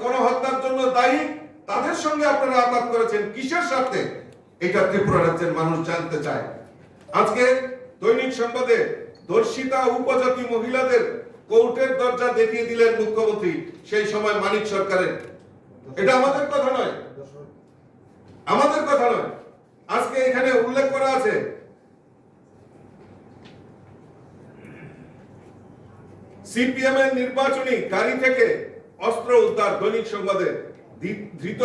গণহত্যার জন্য দায়ী, তাদের সঙ্গে আপনারা আঘাত করেছেন কিসের স্বার্থে? এটা ত্রিপুরা রাজ্যের মানুষ জানতে চায়। আজকে দৈনিক সংবাদে ধর্ষিতা উপজাতি মহিলাদের কোর্টের দরজা দেখিয়ে দিলেন মুখ্যমন্ত্রী, সেই সময় মানিক সরকারের। এটা আমাদের কথা নয়, আমাদের কথা নয়। আজকে এখানে উল্লেখ করা আছে সিপিএম এর নির্বাচনী গাড়ি থেকে অস্ত্র উদ্ধার। দৈনিক সংবাদে ধৃত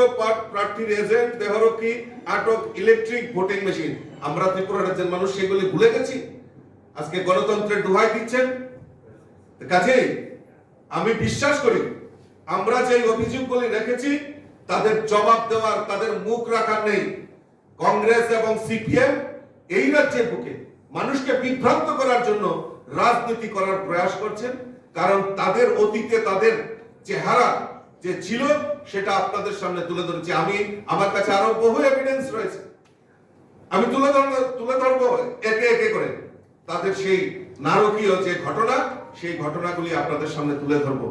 প্রার্থীর এজেন্ট, দেহরক্ষী, আটক ইলেকট্রিক ভোটিং মেশিন। আমরা ত্রিপুরা রাজ্যের মানুষ সেগুলি ভুলে গেছি? আজকে গণতন্ত্রের দোহাই দিচ্ছেন। কাজেই আমি বিশ্বাস করি আমরা যে অভিযোগগুলি রেখেছি তাদের জবাব দেওয়ার, তাদের মুখ রাখার নেই। কংগ্রেস এবং সিপিএম এই রাজ্যের বুকে মানুষকে বিভ্রান্ত করার জন্য রাজনীতি করার প্রয়াস করছেন, কারণ তাদের অতীতে তাদের চেহারা যে ছিল সেটা আপনাদের সামনে তুলে ধরেছি। আমার কাছে আরো বহু এভিডেন্স রয়েছে, আমি তুলে ধরবো একে একে করে তাদের সেই নারকীয় যে ঘটনা, সেই ঘটনাগুলি আপনাদের সামনে তুলে ধরবো।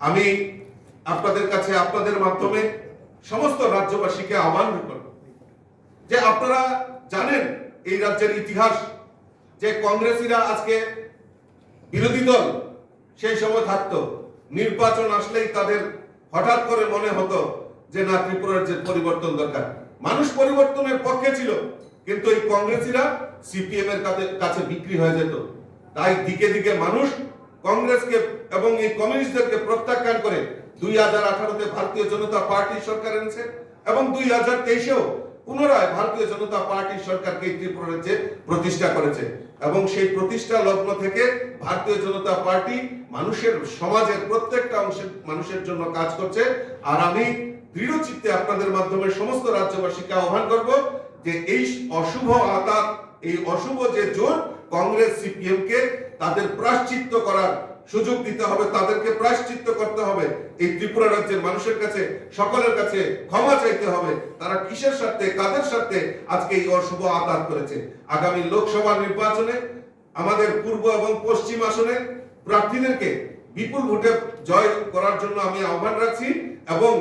আমি আপনাদের কাছে আপনাদের মাধ্যমে সমস্ত রাজ্যবাসীকে আহ্বান করব যে আপনারা জানেন এই রাজ্যের ইতিহাস, যে কংগ্রেসীরা আজকে বিরোধী দল সেই সময় থাকতো, নির্বাচন আসলেই তাদের হঠাৎ করে মনে হতো যে না, ত্রিপুরা রাজ্যের পরিবর্তন দরকার। মানুষ পরিবর্তনের পক্ষে ছিল, কিন্তু এই কংগ্রেসীরা সিপিএম এর কাছে বিক্রি হয়ে যেত। তাই দিকে দিকে মানুষ কংগ্রেসকে এবং এই কমিউনিস্টদেরকে প্রত্যাখ্যান করে 2018-তে ভারতীয় জনতা পার্টির সরকার এনেছে এবং 2023-এও পুনরায় ভারতীয় জনতা পার্টির সরকারকে ত্রিপুরা রাজ্যে প্রতিষ্ঠা করেছে। এবং সেই প্রতিষ্ঠা লগ্ন থেকে ভারতীয় জনতা পার্টি মানুষের, সমাজের প্রত্যেকটা অংশের মানুষের জন্য কাজ করছে। আর আমি দৃঢ় চিত্তে আপনাদের মাধ্যমে সমস্ত রাজ্যবাসীকে আহ্বান করব যে এই অশুভ আঘাত, এই অশুভ যে জোট, কংগ্রেস সিপিএম কে তাদের প্রায়শ্চিত্ত করার সুযোগ দিতে হবে, তাদেরকে প্রায়শ্চিত্ত করতে হবে। এই ত্রিপুরা রাজ্যের মানুষের কাছে, সকলের কাছে ক্ষমা চাইতে হবে। তারা কিসের স্বার্থে, কাদের স্বার্থে আজকে এই অশুভ আঘাত করেছে। আগামী লোকসভা নির্বাচনে আমাদের পূর্ব এবং পশ্চিম আসনে প্রার্থীদেরকে বিপুল ভোটে জয় করার জন্য আমি আহ্বান রাখছি। এবং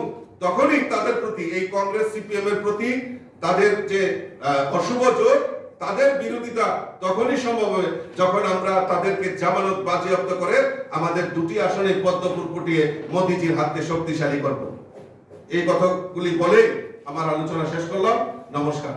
তখনই তাদের প্রতি, এই কংগ্রেস সিপিএম এর প্রতি তাদের যে অশুভ জোট, তাদের বিরোধিতা তখনই সম্ভব হবে যখন আমরা তাদেরকে জামানত বাজেয়াপ্ত করে আমাদের দুটি আসনে পদ্মপুর ফুটিয়ে মোদিজির হাতকে শক্তিশালী করব। এই কথাগুলি বলে আমার আলোচনা শেষ করলাম। নমস্কার।